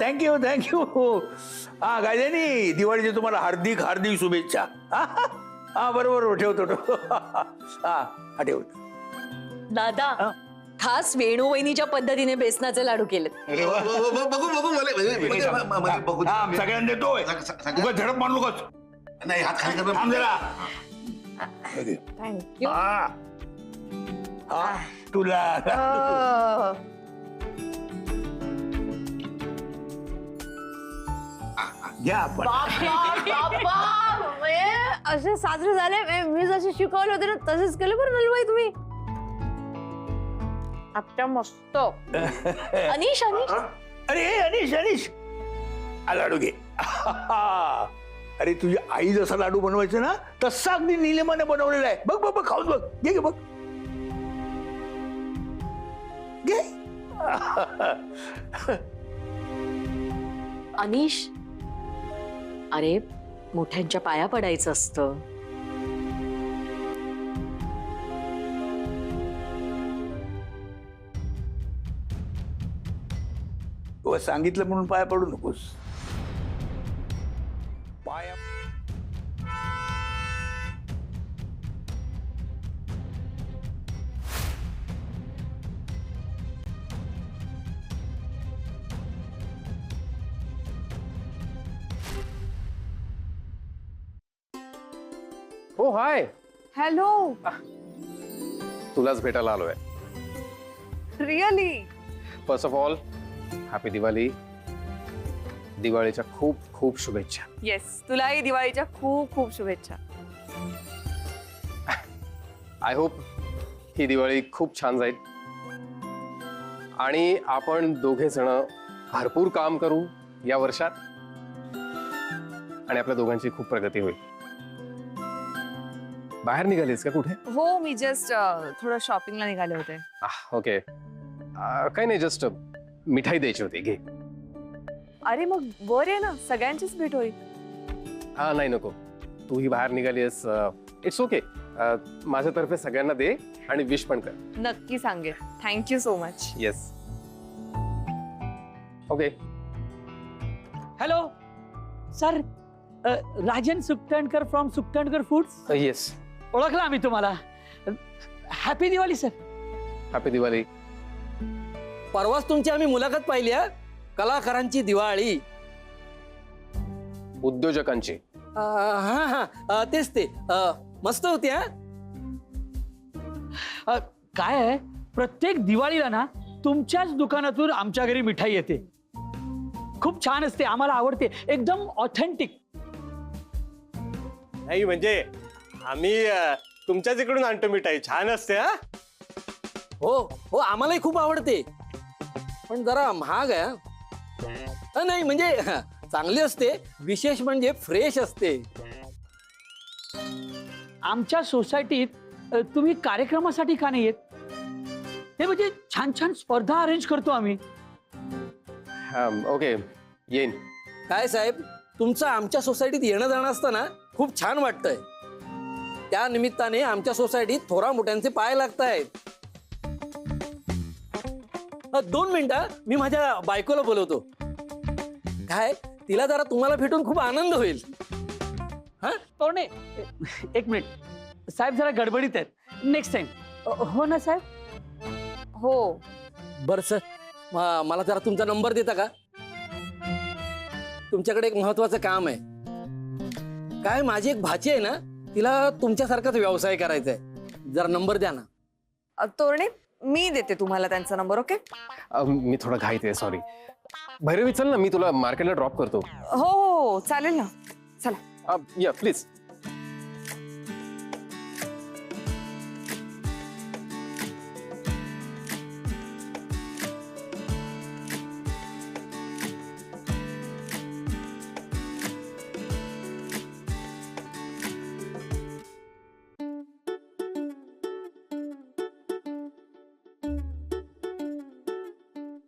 Thank you thank you. हा गायदेनी दिवाळीची तुम्हाला हार्दिक हार्दिक शुभेच्छा. हा बरोबर ठेवतो. हा ठेवतो. दादा खास वेणू वहिनीच्या पद्धतीने बेसनाचे लाडू केलेत. बघू बघू सगळ्यांना देतोय. उगाच झडप मारू नकोस. नाही हात खाली कर. थांब जरा. थँक्यू. तुला घ्या आपण. असे साजरे झाले मी जसे शिकवले होते ना तसेच केले बरं नलबाई तुम्ही. आत्या मस्त. अनिश अनिश अरे अनिश अनिश लाडू घे. अरे तुझी आई जसा लाडू बनवायचं ना तसा अगदी निलेमाने बनवलेला आहे. बघ बघ बघ खाऊन बघ. घे घे बघ घे. अनिश अरे मोठ्यांच्या पाया पडायचं असतं. तू सांगितलं म्हणून पाया पडू नकोस. पाया हो हाय. हॅलो. तुलाच भेटायला आलोय. Really. First of all happy Diwali. दिवाळीच्या खूप खूप शुभेच्छा. येस तुलाही दिवाळीच्या खूप खूप शुभेच्छा. आय होप ही दिवाळी खूप छान जाईल आणि आपण दोघे जण भरपूर काम करू या वर्षात आणि आपल्या दोघांची खूप प्रगती होईल. बाहेर निघालीस का कुठे? हो मी जस्ट थोडं शॉपिंगला निघाले होते. ओके. काही नाही, जस्ट मिठाई द्यायची होती. घे. अरे मग वर आहे ना सगळ्यांचीच भेट होईल. हा नाही नको, तूही बाहेर निघालीस. It's okay. माझ्यातर्फे सगळ्यांना दे आणि विश पण कर. नक्की सांगेल. Thank you so much. Yes. Okay. Hello sir, Rajan Sukatankar from Sukatankar foods. Yes. ओळखला आम्ही तुम्हाला. Happy Diwali sir. Happy Diwali. परवाच तुमची आम्ही मुलाखत पाहिली आहे. कलाकारांची दिवाळी. उद्योजकांची. हा हा तेच ते. मस्त होती. काय आहे, प्रत्येक दिवाळीला ना तुमच्याच दुकानातून आमच्या घरी मिठाई येते. खूप छान असते, आम्हाला आवडते, एकदम ऑथेंटिक. नाही म्हणजे आम्ही तुमच्याच इकडून आणतो मिठाई. छान असते. हा हो हो आम्हालाही खूप आवडते, पण जरा महाग आहे. नाही म्हणजे चांगली असते. विशेष म्हणजे फ्रेश असते. आमच्या सोसायटीत तुम्ही कार्यक्रमासाठी का नाही येत? हे म्हणजे छान छान स्पर्धा अरेंज करतो आम्ही. ओके, येईन. काय साहेब, तुमचं आमच्या सोसायटीत येणं जाणं असताना खूप छान वाटतंय. त्या निमित्ताने आमच्या सोसायटीत थोरा मोठ्यांचे पाय लागत आहेत. 2 मिनिटं, मी माझ्या बायकोला बोलवतो. काय, तिला जरा तुम्हाला भेटून खूप आनंद होईल. हा तोरणे, एक मिनिट. साहेब जरा गडबडीत आहेत. Next time. हो ना साहेब? हो. बर सर, मला जरा तुमचा नंबर देता का? तुमच्याकडे एक महत्वाचं काम आहे. काय, माझी एक भाची आहे ना, तिला तुमच्यासारखाच व्यवसाय करायचा आहे. जरा नंबर द्या ना. तोरणे, मी देते तुम्हाला त्यांचा नंबर. ओके. मी थोडा घाईत आहे, सॉरी. भैरवी चल ना, मी तुला मार्केटला ड्रॉप करतो. हो हो चालेल ना. चला. या प्लीज.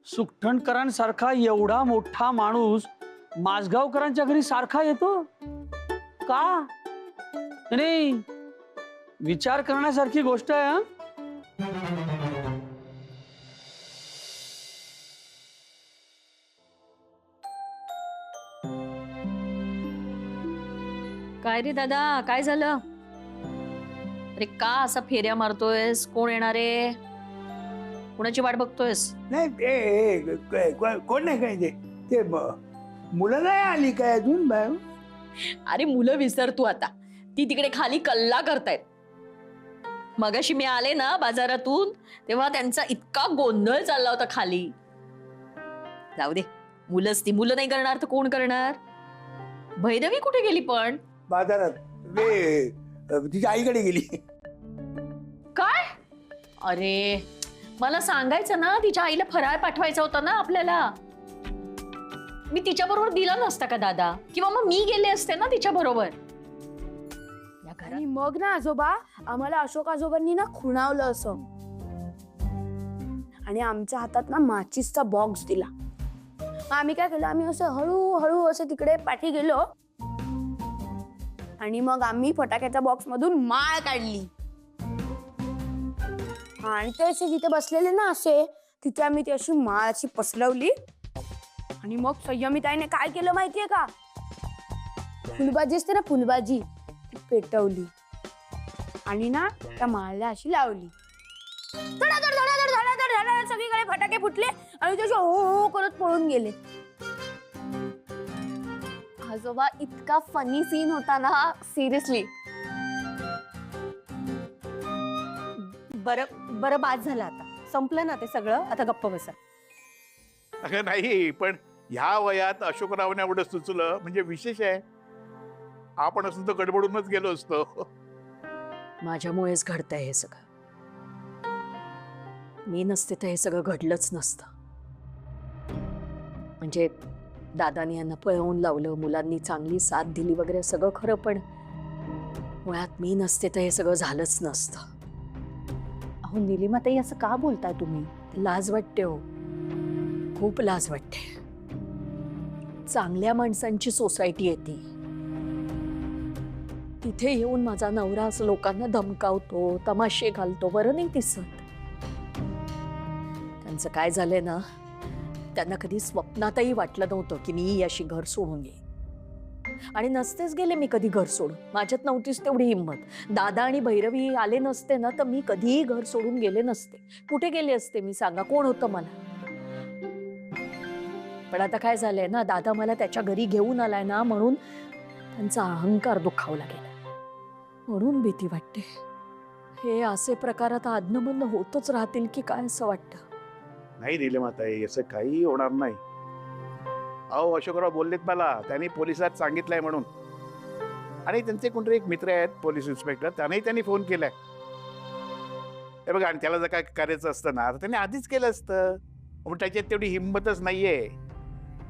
सुकठणकरांसारखा एवढा मोठा माणूस माझगावकरांच्या घरी सारखा येतो का? नाही, विचार करण्यासारखी गोष्ट आहे. हा, काय रे दादा, काय झालं? अरे का असा फेऱ्या मारतोयस? कोण येणार आहे? कोणाची वाट बघतोयस? नाही कोण नाही काय ते मुलं नाही आली काय अजून बाहेर? अरे मुलं विसर तू आता, ती तिकडे खाली कल्ला करतायत. मगाशी मी आले ना बाजारातून, तेव्हा त्यांचा इतका गोंधळ चालला होता खाली. जाऊ दे, मुलंच ती. मुलं नाही करणार तर कोण करणार? भैरवी कुठे गेली पण? बाजारात तिच्या आईकडे गेली. काय? अरे मला सांगायचं ना, तिच्या आईला फराळ पाठवायचा होता ना आपल्याला. मी तिच्या बरोबर दिला नसता का दादा? किंवा मग मी गेले असते ना तिच्या बरोबर. आणि मग ना आजोबा, आम्हाला अशोक आजोबांनी ना खुणावलं असं, आणि आमच्या हातात ना माचीसचा बॉक्स दिला. मग आम्ही काय केलं, आम्ही असं हळूहळू असं तिकडे पाठी गेलो आणि मग आम्ही फटाक्याच्या बॉक्स मधून माळ काढली. आणि ते असे जिथे बसलेले ना असे, तिथे आम्ही ती अशी माळ अशी पसरवली. आणि मग संयमिताईने काय केलं माहितीये का? फुलबाजी असते ना, फुलबाजी ती पेटवली आणि ना त्या माळला अशी लावली. धडाधड धडाधड धडाधड धडाधड सगळीकडे फटाके फुटले आणि ते असे हो हो करत पळून गेले. आजोबा, इतका फनी सीन होता ना, सिरियसली. बरं बरं, बाद झालं आता, संपलं ना ते सगळं, आता गप्प बसा. अगं नाही, पण ह्या वयात अशोकरावने एवढं सुचलं म्हणजे विशेष आहे. आपण असं तर गडबडूनच गेलो असतो. माझ्यामुळेच घडतंय हे सगळं. मी नसते तर हे सगळं घडलंच नसतं. म्हणजे दादानी यांना पळवून लावलं, मुलांनी चांगली साथ दिली वगैरे सगळं खरं, पण मुळात मी नसते तर हे सगळं झालंच नसतं. अहो निलिमाताई, असं का बोलताय तुम्ही? लाज वाटते हो, खूप लाज वाटते. चांगल्या माणसांची सोसायटी येते, तिथे येऊन माझा नवरा असं लोकांना धमकावतो, तमाशे घालतो, बरं नाही दिसत. त्यांचं काय झालंय ना, त्यांना कधी स्वप्नातही वाटलं नव्हतं की मी अशी घर सोडून येईन. आणि नसतेच गेले मी कधी घर सोडून, माझ्यात नव्हतीच तेवढी हिंमत. दादा आणि भैरवी आले नसते ना तर मी कधीही घर सोडून गेले नसते. कुठे गेले असते मी, सांगा? कोण होतं मला? पण आता काय झालंय ना, दादा मला त्याच्या घरी घेऊन आलाय ना, म्हणून त्यांचा अहंकार दुखावला गेला. म्हणून भीती वाटते. हे असे प्रकार आता अधनमधन होतच राहतील की काय, असं वाटतं. नाही निलिमाताई, असं काही होणार नाही. अहो अशोकराव बोललेत मला, त्यांनी पोलिसात सांगितलंय म्हणून. आणि त्यांचे कोणतरी एक मित्र आहेत पोलीस इन्स्पेक्टर, त्यांनी फोन केलाय. हे बघा, आणि त्याला जर काय करायचं असतं ना तर त्यांनी आधीच केलं असतं. पण त्याच्यात तेवढी हिंमतच नाहीये.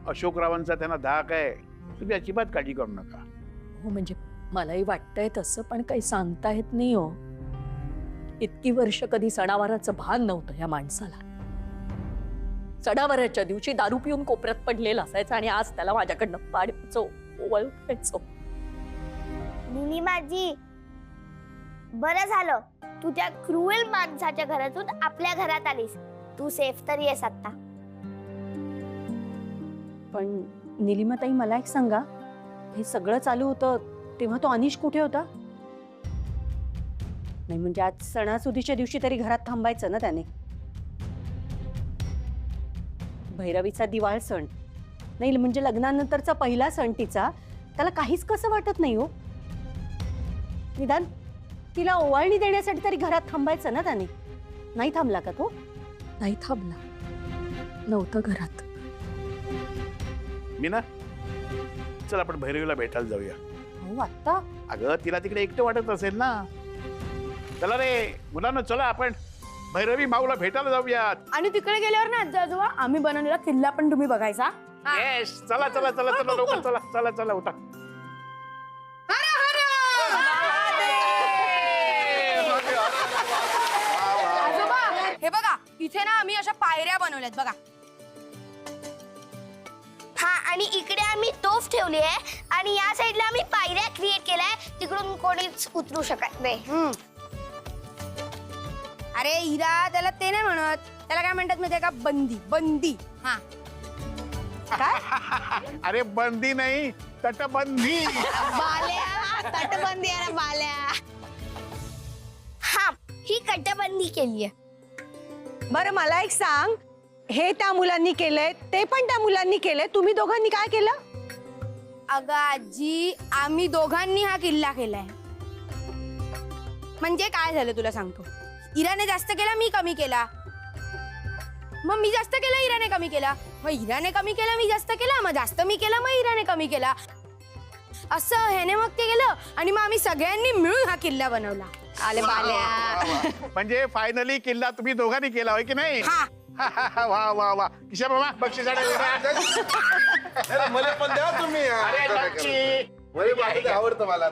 अशोकरावांचा त्यांना धाक आहे. तुम्ही अजिबात काळजी करू नका. हो, म्हणजे मलाही वाटतंय तसं, पण काही सांगता येत नाही हो. इतकी वर्ष कधी सणावाराचं भान नव्हतं या माणसाला. सणावाराच्या दिवशी दारू पिऊन कोपऱ्यात पडलेला असायचा आणि आज त्याला माझ्याकडनं पाडायचो, ओवाळायचो. निलिमाजी, बरं झालं तू त्या क्रूएल माणसाच्या घरातून आपल्या घरात आलीस. तू सेफ तरी आहेस आता. पण निलिमाताई, मला एक सांगा, हे सगळं चालू होतं तेव्हा तो अनिश कुठे होता? नाही म्हणजे आज सणासुदीच्या दिवशी तरी घरात थांबायचं ना त्याने. भैरवीचा दिवाळ सण नाही, म्हणजे लग्नानंतरचा पहिला सण तिचा, त्याला काहीच कसं वाटत नाही हो. निदान तिला ओवाळणी देण्यासाठी तरी घरात थांबायचं ना त्याने. नाही थांबला का तो? नाही थांबला, नव्हतं घरात. मी ना, चल आपण भैरवीला भेटायला जाऊया. हो आत्ता? अगं तिला तिकडे एकटं वाटत असेल ना. चला रे मुलांना, चला आपण भैरवी माऊला भेटायला जाऊयात. आणि तिकडे गेल्यावर ना आजी आजोबा, आम्ही बनवलेला किल्ला पण तुम्ही बघायचा. येस, चला चला चला चला लवकर, चला चला चला उठा. आजोबा, हे बघा, इथे ना आम्ही अशा पायऱ्या बनवल्यात बघा. हा, आणि इकडे आम्ही तोफ ठेवली आहे आणि या साईडला आम्ही पायऱ्या क्रिएट केलाय, तिकडून कोणीच उतरू शकत नाही. अरे हिरा, त्याला ते नाही म्हणत, त्याला काय म्हणतात माहितीये का? बंदी. बंदी. हा, अरे बंदी नाही, तटबंदी. बाल्या. तटबंदी आहे ना बाल्या. हा ही कटबंदी केली आहे. बरं मला एक सांग, हे त्या मुलांनी केलंय ते पण त्या मुलांनी केलंय, तुम्ही दोघांनी काय केलं? अगं आजी, आम्ही दोघांनी हा किल्ला केलाय. म्हणजे काय झालं तुला सांगतो. इराने जास्त केला, मी कमी केला. मग मी जास्त केला, इराने कमी केला. मग इराने कमी केला, मी जास्त केला. मग जास्त मी केला, मग इराने कमी केला. असं ह्याने मग ते केलं आणि मग आम्ही सगळ्यांनी मिळून हा किल्ला बनवला. आले बाल्या. म्हणजे फायनली किल्ला तुम्ही दोघांनी केला होय की नाही? वा वा वा. किशोर बाबा बक्षीस मला पण द्या तुम्ही आवडतं मला.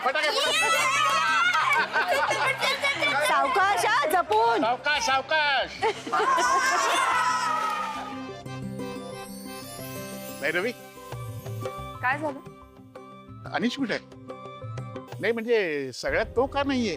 फटाके सावकाश हा, जपून. सावकाश सावकाश. भैरवी काय झालं? अनिश कुठे आहे? नाही म्हणजे सगळ्यात तो का नाहीये?